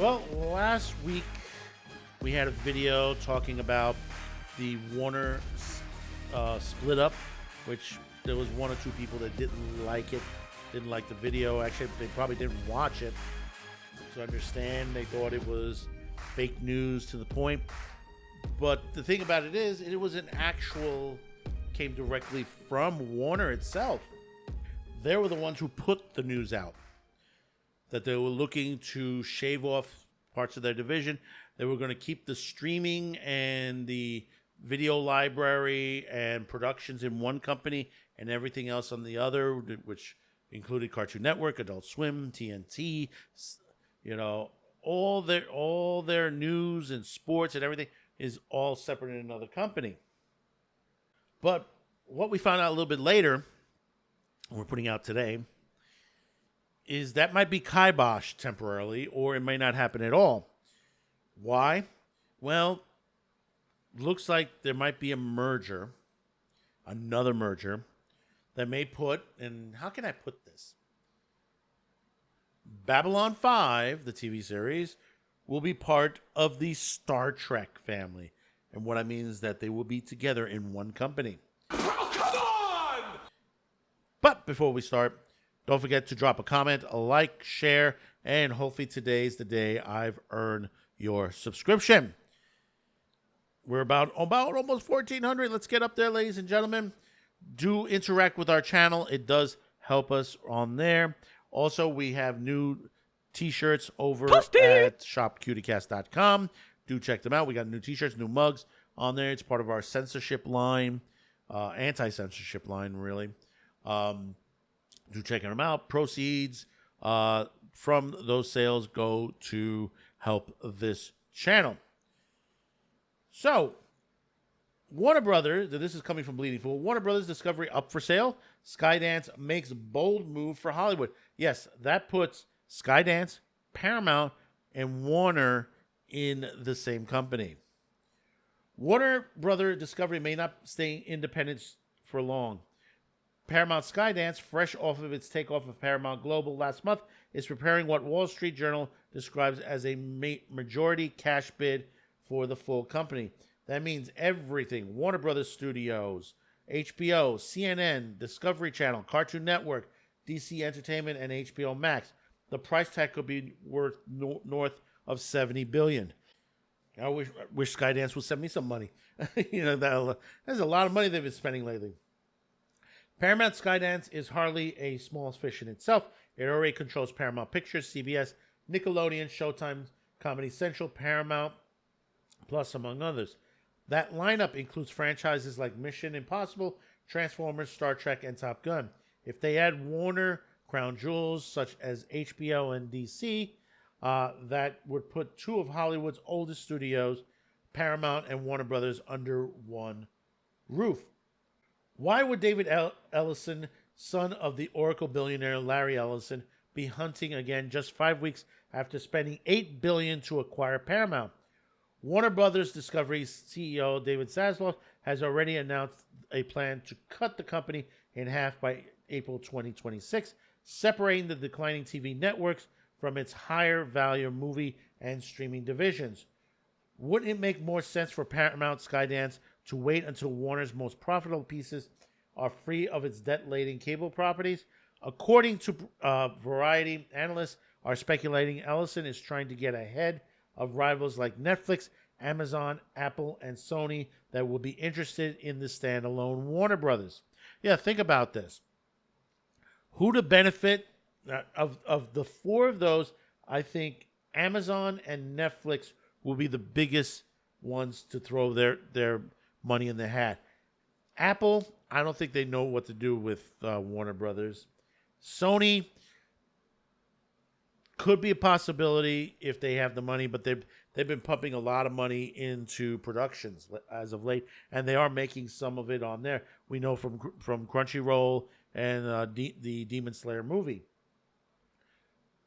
Well, last week we had a video talking about the Warner split up, which there was one or two people that didn't like it, didn't like the video. Actually, they probably didn't watch it to understand. They thought it was fake news to the point. But the thing about it is, it was an actual, came directly from Warner itself. They were the ones who put the news out that they were looking to shave off parts of their division. They were going to keep the streaming and the video library and productions in one company and everything else on the other, which included Cartoon Network, Adult Swim, TNT, all their news and sports and everything is all separate in another company. But what we found out a little bit later, we're putting out today, is that might be kiboshed temporarily, or it may not happen at all. Why? Well, looks like there might be a merger, another merger, that may put, and how can I put this? Babylon 5, the TV series, will be part of the Star Trek family. And what I mean is that they will be together in one company. Oh, come on! But before we start, don't forget to drop a comment, a like, share, and hopefully today's the day I've earned your subscription. We're about almost 1,400. Let's get up there, ladies and gentlemen. Do interact with our channel. It does help us on there. Also, we have new t-shirts over at shopcuticast.com. Do check them out. We got new t-shirts, new mugs on there. It's part of our censorship line, anti-censorship line, really. Do check them out. Proceeds from those sales go to help this channel. So, Warner Brothers, this is coming from Bleeding Fool. Warner Brothers Discovery up for sale. Skydance makes bold move for Hollywood. Yes, that puts Skydance, Paramount, and Warner in the same company. Warner Brothers Discovery may not stay independent for long. Paramount Skydance, fresh off of its takeoff of Paramount Global last month, is preparing what Wall Street Journal describes as a majority cash bid for the full company. That means everything: Warner Brothers Studios, HBO, CNN, Discovery Channel, Cartoon Network, DC Entertainment, and HBO Max. The price tag could be worth north of $70 billion. I wish Skydance would send me some money. There's a lot of money they've been spending lately. Paramount Skydance is hardly a small fish in itself. It already controls Paramount Pictures, CBS, Nickelodeon, Showtime, Comedy Central, Paramount Plus, among others. That lineup includes franchises like Mission Impossible, Transformers, Star Trek, and Top Gun. If they add Warner crown jewels such as HBO and DC, that would put two of Hollywood's oldest studios, Paramount and Warner Brothers, under one roof. Why would David Ellison, son of the Oracle billionaire Larry Ellison, be hunting again just 5 weeks after spending $8 billion to acquire Paramount? Warner Brothers Discovery's CEO David Zaslav has already announced a plan to cut the company in half by April 2026, separating the declining TV networks from its higher value movie and streaming divisions. Wouldn't it make more sense for Paramount Skydance to wait until Warner's most profitable pieces are free of its debt-laden cable properties? According to Variety, analysts are speculating Ellison is trying to get ahead of rivals like Netflix, Amazon, Apple, and Sony that will be interested in the standalone Warner Brothers. Yeah, think about this. Who to benefit of the four of those? I think Amazon and Netflix will be the biggest ones to throw their money in the hat. Apple, I don't think they know what to do with Warner Brothers. Sony could be a possibility if they have the money, but they've been pumping a lot of money into productions as of late, and they are making some of it on there. We know from Crunchyroll and the Demon Slayer movie.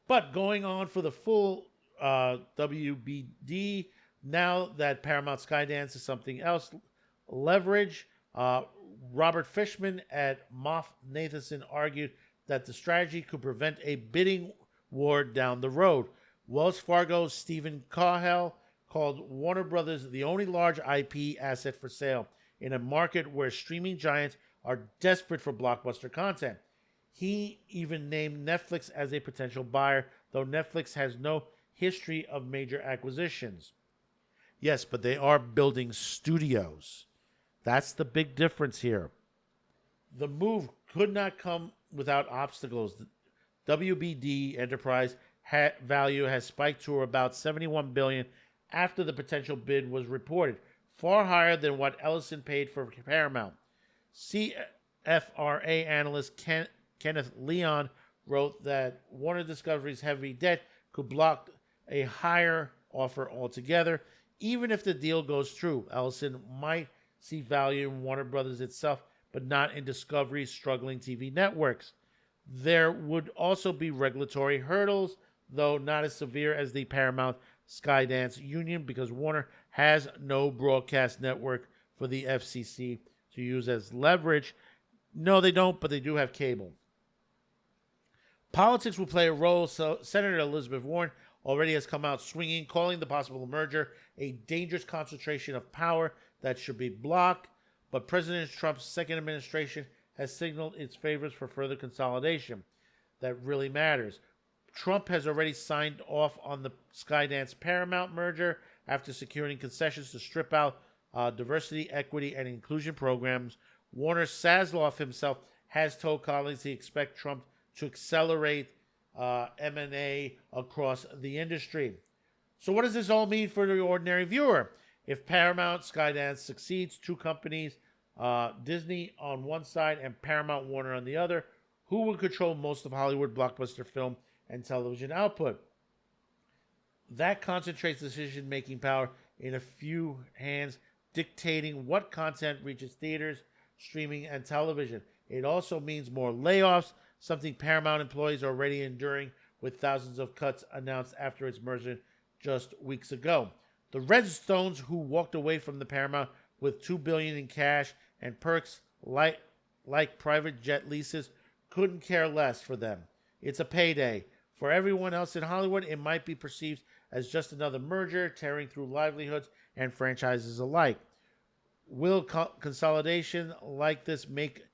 But going on for the full WBD, now that Paramount Skydance is something else, leverage. Robert Fishman at Moff Nathanson argued that the strategy could prevent a bidding war down the road. Wells Fargo's Stephen Cahall called Warner Brothers the only large IP asset for sale in a market where streaming giants are desperate for blockbuster content. He even named Netflix as a potential buyer, though Netflix has no history of major acquisitions. Yes, but they are building studios. That's the big difference here. The move could not come without obstacles. The WBD Enterprise value has spiked to about $71 billion after the potential bid was reported, far higher than what Ellison paid for Paramount. CFRA analyst Kenneth Leon wrote that Warner Discovery's heavy debt could block a higher offer altogether. Even if the deal goes through, Ellison might see value in Warner Brothers itself, but not in Discovery's struggling TV networks. There would also be regulatory hurdles, though not as severe as the Paramount Skydance union, because Warner has no broadcast network for the FCC to use as leverage. No, they don't, but they do have cable. Politics will play a role, so Senator Elizabeth Warren already has come out swinging, calling the possible merger a dangerous concentration of power that should be blocked. But President Trump's second administration has signaled its favors for further consolidation. That really matters. Trump has already signed off on the Skydance Paramount merger after securing concessions to strip out diversity, equity, and inclusion programs. Warner Sazloff himself has told colleagues he expects Trump to accelerate M&A across the industry. So what does this all mean for the ordinary viewer? If Paramount Skydance succeeds, two companies, Disney on one side and Paramount Warner on the other, who will control most of Hollywood blockbuster film and television output? That concentrates decision-making power in a few hands, dictating what content reaches theaters, streaming, and television. It also means more layoffs, something Paramount employees are already enduring, with thousands of cuts announced after its merger just weeks ago. The Redstones, who walked away from the Paramount with $2 billion in cash and perks like private jet leases, couldn't care less for them. It's a payday. For everyone else in Hollywood, it might be perceived as just another merger, tearing through livelihoods and franchises alike. Will consolidation like this make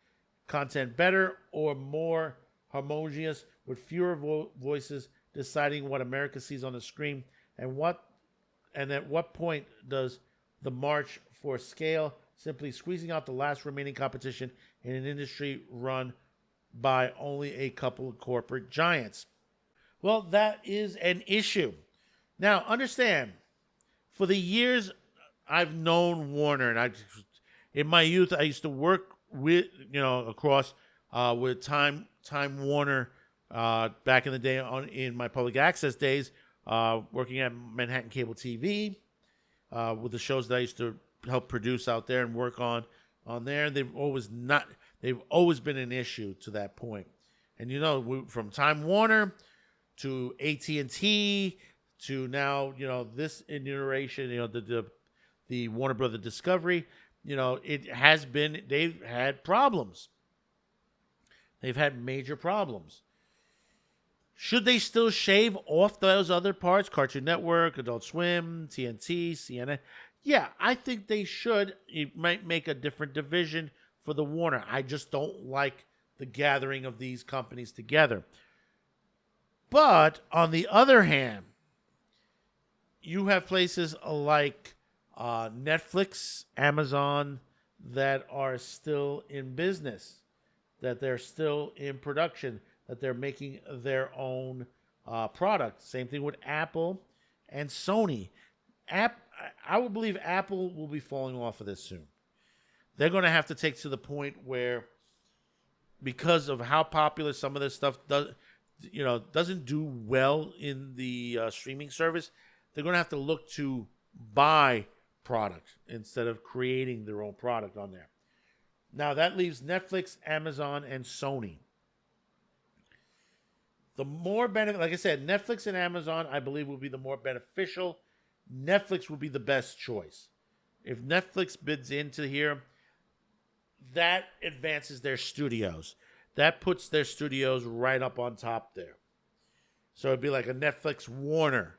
content better or more homogeneous, with fewer voices deciding what America sees on the screen, and at what point does the march for scale simply squeezing out the last remaining competition in an industry run by only a couple of corporate giants? Well, that is an issue. Now, understand, for the years I've known Warner, and in my youth I used to work with, across with Time Warner back in the day in my public access days, working at Manhattan Cable TV with the shows that I used to help produce out there and work on there. They've always been an issue to that point. And from Time Warner to AT&T to now, this iteration, the Warner Brother Discovery, they've had problems. They've had major problems. Should they still shave off those other parts? Cartoon Network, Adult Swim, TNT, CNN? Yeah, I think they should. It might make a different division for the Warner. I just don't like the gathering of these companies together. But on the other hand, you have places like Netflix, Amazon that are still in business, that they're still in production, that they're making their own product. Same thing with Apple and Sony. I would believe Apple will be falling off of this soon. They're going to have to take to the point where, because of how popular some of this stuff doesn't do well in the streaming service, they're going to have to look to buy product instead of creating their own product on there. Now that leaves Netflix, Amazon, and Sony. The more benefit, like I said, Netflix and Amazon, I believe, will be the more beneficial. Netflix will be the best choice. If Netflix bids into here, that advances their studios. That puts their studios right up on top there. So it'd be like a Netflix Warner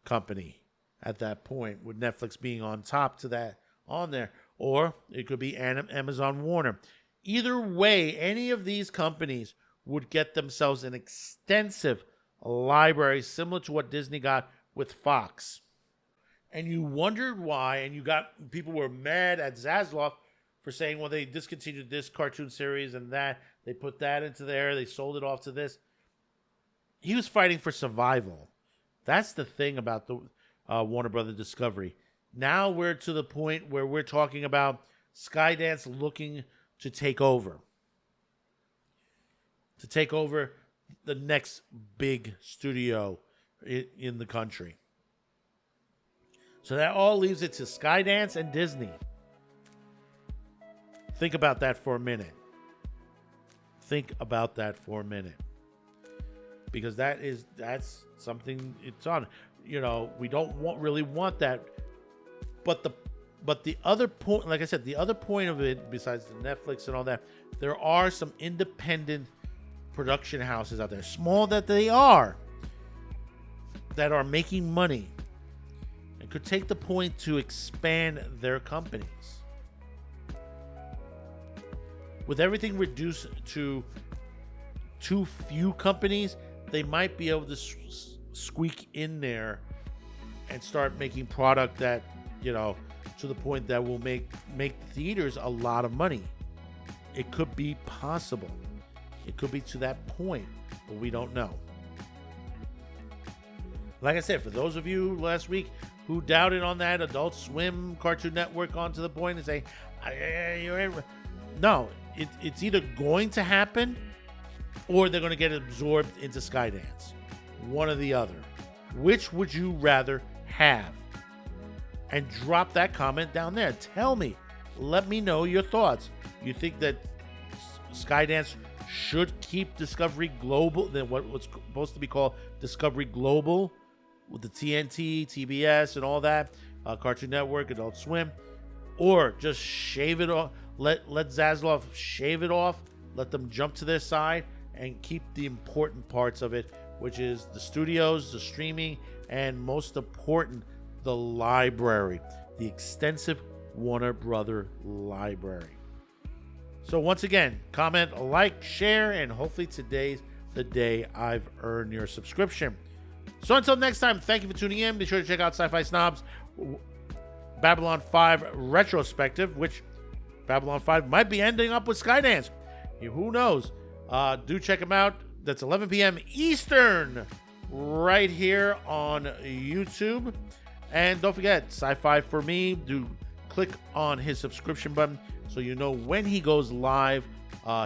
company at that point, with Netflix being on top to that on there. Or it could be Amazon Warner. Either way, any of these companies would get themselves an extensive library similar to what Disney got with Fox. And you wondered why, and you got people were mad at Zaslav for saying, well, they discontinued this cartoon series and that. They put that into there. They sold it off to this. He was fighting for survival. That's the thing about the Warner Brothers Discovery. Now we're to the point where we're talking about Skydance looking to take over. To take over the next big studio in the country. So that all leaves it to Skydance and Disney. Think about that for a minute. Think about that for a minute. Because that's something it's on. You know, we don't really want that. But the other point, like I said, the other point of it, besides the Netflix and all that, there are some independent production houses out there, small that they are, that are making money and could take the point to expand their companies. With everything reduced to too few companies, they might be able to squeak in there and start making product that, you know, to the point that will make theaters a lot of money. It could be possible. It could be to that point, but we don't know. Like I said, for those of you last week who doubted on that Adult Swim Cartoon Network onto the point and say, no, it's either going to happen or they're going to get absorbed into Skydance. One or the other. Which would you rather have? And drop that comment down there. Tell me. Let me know your thoughts. You think that Skydance should keep Discovery Global, then what's supposed to be called Discovery Global, with the TNT, TBS, and all that, Cartoon Network, Adult Swim, or just shave it off, let Zaslav shave it off, let them jump to their side, and keep the important parts of it, which is the studios, the streaming, and most important, the library, the extensive Warner Brother library. So once again, comment, like, share, and hopefully today's the day I've earned your subscription. So until next time, thank you for tuning in. Be sure to check out Sci-Fi Snob's Babylon 5 retrospective, which Babylon 5 might be ending up with Skydance. Who knows? Do check them out. That's 11 p.m. Eastern right here on YouTube. And don't forget, Sci-Fi for Me. Do click on his subscription button so you know when he goes live.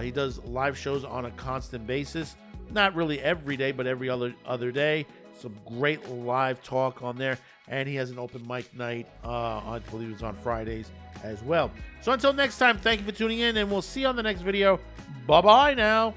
He does live shows on a constant basis. Not really every day, but every other day. Some great live talk on there. And he has an open mic night, I believe it's on Fridays as well. So until next time, thank you for tuning in, and we'll see you on the next video. Bye-bye now.